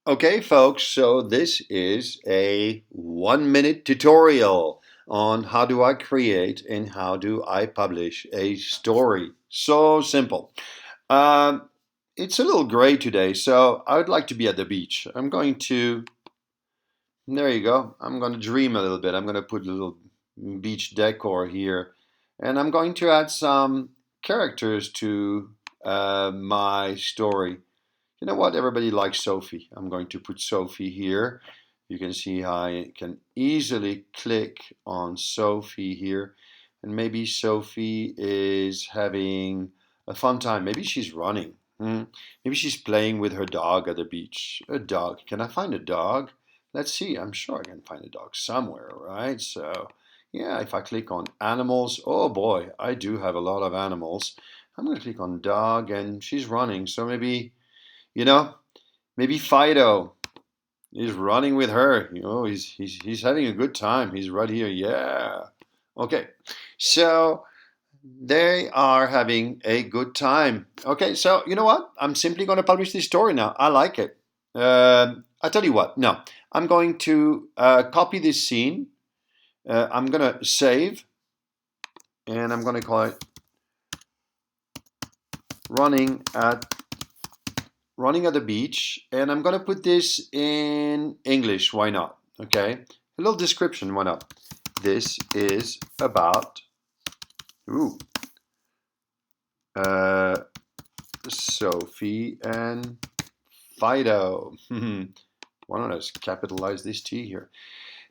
Okay, folks, so this is a 1 minute tutorial on how do I create and how do I publish a story. So simple. Um, it's a little gray today, so I would like to be at the beach. There you go. I'm going to dream a little bit. I'm going to put a little beach decor here. And I'm going to add some characters to my story. You know what? Everybody likes Sophie. I'm going to put Sophie here. You can see how I can easily click on Sophie here. And maybe Sophie is having a fun time. Maybe she's running. Maybe she's playing with her dog at the beach. A dog. Can I find a dog? Let's see. I'm sure I can find a dog somewhere, right? So, yeah, if I click on animals, oh boy, I do have a lot of animals. I'm going to click on dog and she's running. So you know, maybe Fido is running with her. He's having a good time. He's right here. Yeah. Okay. So they are having a good time. Okay. So you know what? I'm simply going to publish this story now. I like it. I tell you what. No, I'm going to copy this scene. I'm going to save, and I'm going to call it running at running at the beach, and I'm gonna put this in English. Why not? Okay, a little description. Why not? This is about ooh, uh, Sophie and Fido. Why don't I just capitalize this T here?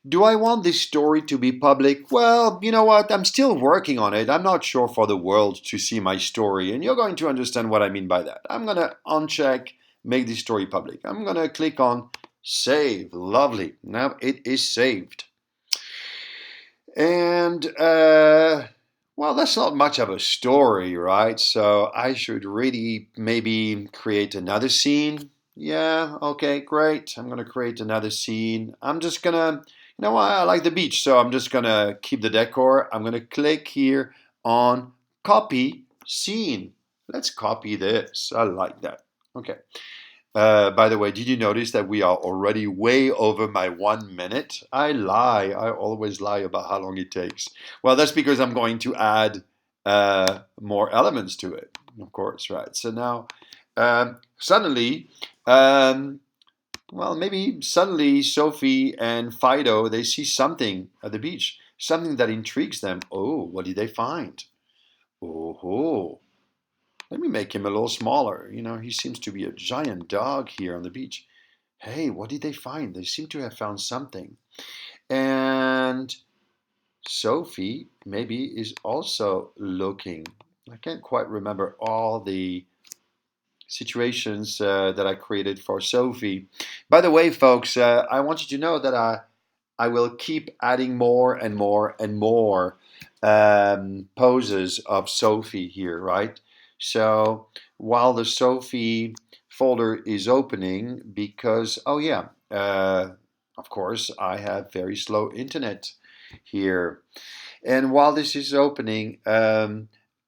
Do I want this story to be public? Well, you know what? I'm still working on it. I'm not sure for the world to see my story, and you're going to understand what I mean by that. I'm going to uncheck make this story public. I'm going to click on save. Lovely. Now it is saved. And, well, that's not much of a story, right? So I should really maybe create another scene. Yeah, okay, great. I'm going to create another scene. I'm just going to, you know what, I like the beach, so I'm just going to keep the decor. I'm going to click here on copy scene. Let's copy this. I like that. Okay. By the way, did you notice that we are already way over my 1 minute? I lie. I always lie about how long it takes. Well, that's because I'm going to add more elements to it, of course, right? So now, suddenly, um, well, maybe suddenly Sophie and Fido, they see something at the beach, something that intrigues them. Oh, what did they find? Oh, let me make him a little smaller. He seems to be a giant dog here on the beach. Hey, what did they find? They seem to have found something. And Sophie maybe is also looking. I can't quite remember all the situations that I created for Sophie. By the way, folks, I want you to know that I will keep adding more and more and more poses of Sophie here, right? So while the Sophie folder is opening, because, oh yeah, of course, I have very slow internet here. And while this is opening, I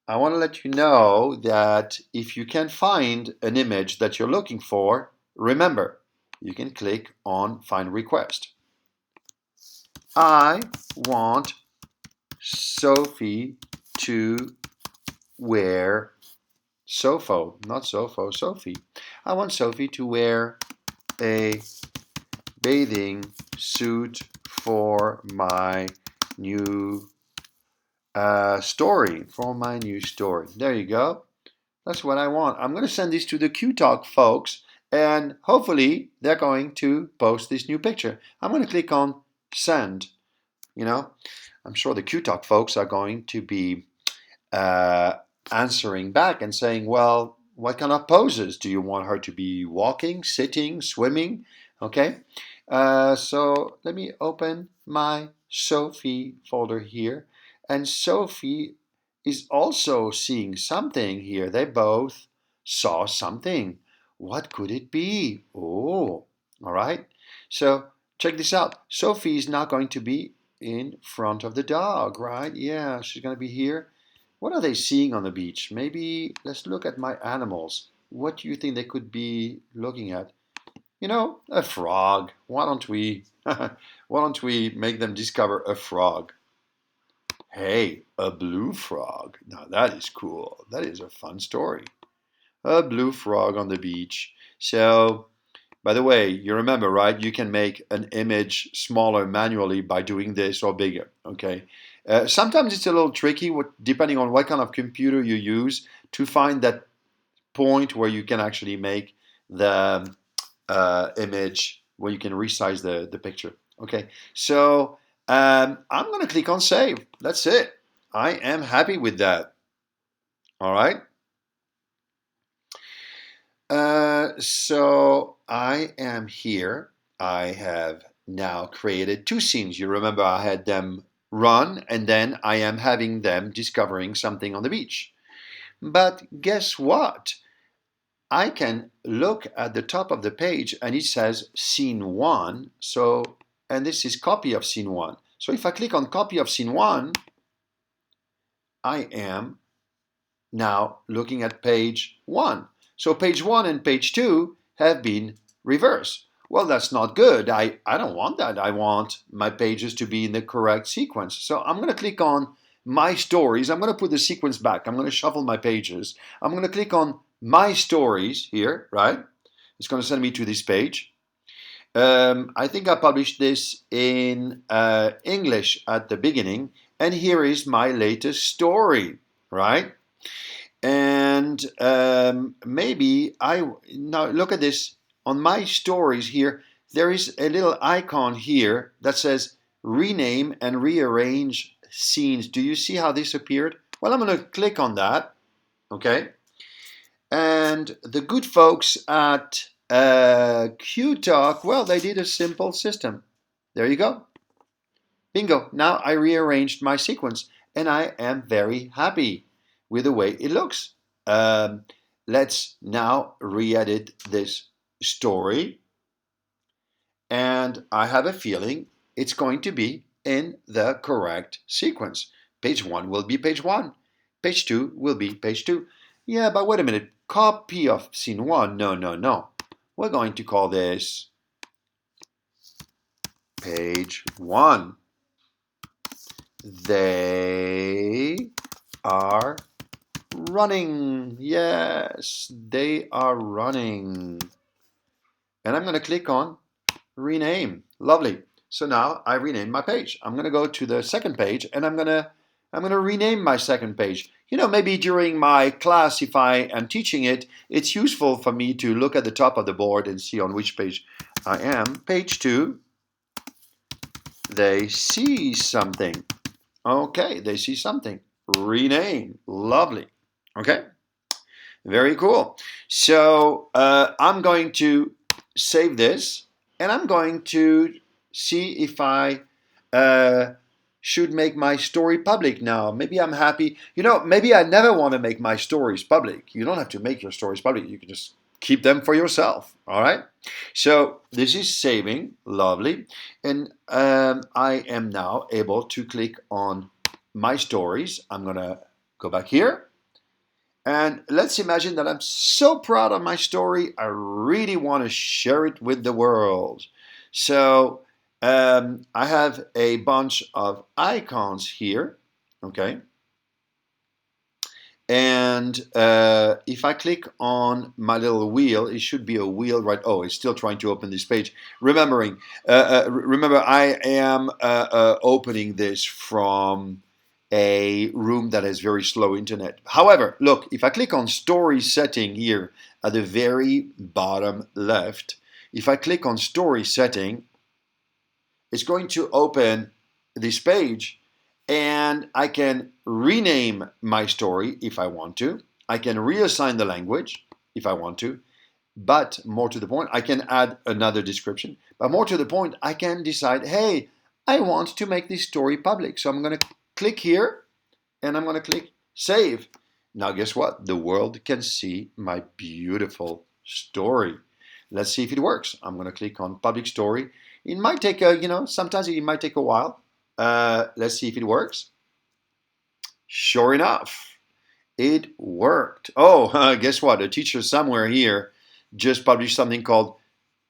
want to let you know that if you can find an image that you're looking for, remember, you can click on Find Request. I want Sophie to wear not Sophie. I want Sophie to wear a bathing suit for my new story. There you go. That's what I want. I'm going to send this to the QTALK folks, and hopefully they're going to post this new picture. I'm going to click on send. You know, I'm sure the QTALK folks are going to be answering back and saying, well, what kind of poses do you want her to be walking, sitting, swimming? Okay, so let me open my Sophie folder here. And Sophie is also seeing something here. They both saw something. What could it be? Oh, all right. So check this out. Sophie is now going to be in front of the dog, right? Yeah, she's going to be here. What are they seeing on the beach? Maybe let's look at my animals. What do you think they could be looking at? A frog. Why don't we make them discover a frog? Hey, a blue frog. Now that is cool. That is a fun story. A blue frog on the beach. So, by the way, you remember, right? You can make an image smaller manually by doing this or bigger, okay? Sometimes it's a little tricky depending on what kind of computer you use to find that point where you can actually make the image, where you can resize the picture, okay? So I'm going to click on save. That's it. I am happy with that. All right. So I am here. I have now created two scenes. You remember I had them run, and then I am having them discovering something on the beach. But guess what? I can look at the top of the page and it says scene one. So, and this is copy of scene one. So if I click on copy of scene one, I am now looking at page one. So page one and page two have been reversed. Well, that's not good. I don't want that. I want my pages to be in the correct sequence. So I'm going to click on my stories. I'm going to put the sequence back. I'm going to shuffle my pages. I'm going to click on my stories here, right? It's going to send me to this page. I think I published this in English at the beginning. And here is my latest story, right? And maybe now look at this. On my stories here, there is a little icon here that says rename and rearrange scenes. Do you see how this appeared? Well, I'm going to click on that, okay? And the good folks at QTALK, well, they did a simple system. There you go. Bingo. Now I rearranged my sequence, and I am very happy with the way it looks. Let's now re-edit this story, and I have a feeling it's going to be in the correct sequence. Page one will be page one. Page two will be page two. Yeah, but wait a minute. Copy of scene one. No, no, no. We're going to call this page one. They are running. Yes, they are running. And I'm going to click on rename. Lovely. So now I renamed my page. I'm going to go to the second page, and I'm going to rename my second page. Maybe during my class, if I am teaching it, it's useful for me to look at the top of the board and see on which page I am. Page two. They see something. Okay, they see something. Rename. Lovely. Okay, very cool. So I'm going to save this, and I'm going to see if I should make my story public now. Maybe I'm happy. Maybe I never want to make my stories public. You don't have to make your stories public. You can just keep them for yourself. All right. So this is saving. Lovely. And I am now able to click on my stories. I'm going to go back here. And let's imagine that I'm so proud of my story, I really want to share it with the world. So I have a bunch of icons here, okay? And if I click on my little wheel, it should be a wheel, right? Oh, it's still trying to open this page. Remember, I am opening this from a room that has very slow internet. However, look, if I click on story setting here at the very bottom left, if I click on story setting, it's going to open this page, and I can rename my story if I want to. I can reassign the language if I want to. But more to the point, I can add another description. But more to the point, I can decide, hey, I want to make this story public. So I'm going to click here, and I'm going to click save. Now guess what? The world can see my beautiful story. Let's see if it works. I'm going to click on public story. It might take sometimes it might take a while. Let's see if it works. Sure enough, it worked. Oh, guess what? A teacher somewhere here just published something called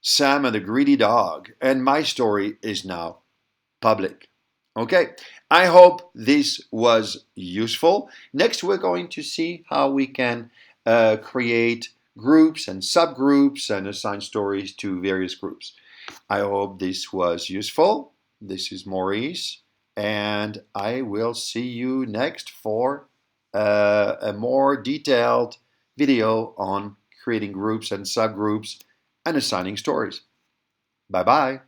Sam and the Greedy Dog, and my story is now public. Okay, I hope this was useful. Next, we're going to see how we can create groups and subgroups and assign stories to various groups. I hope this was useful. This is Maurice, and I will see you next for a more detailed video on creating groups and subgroups and assigning stories. Bye bye.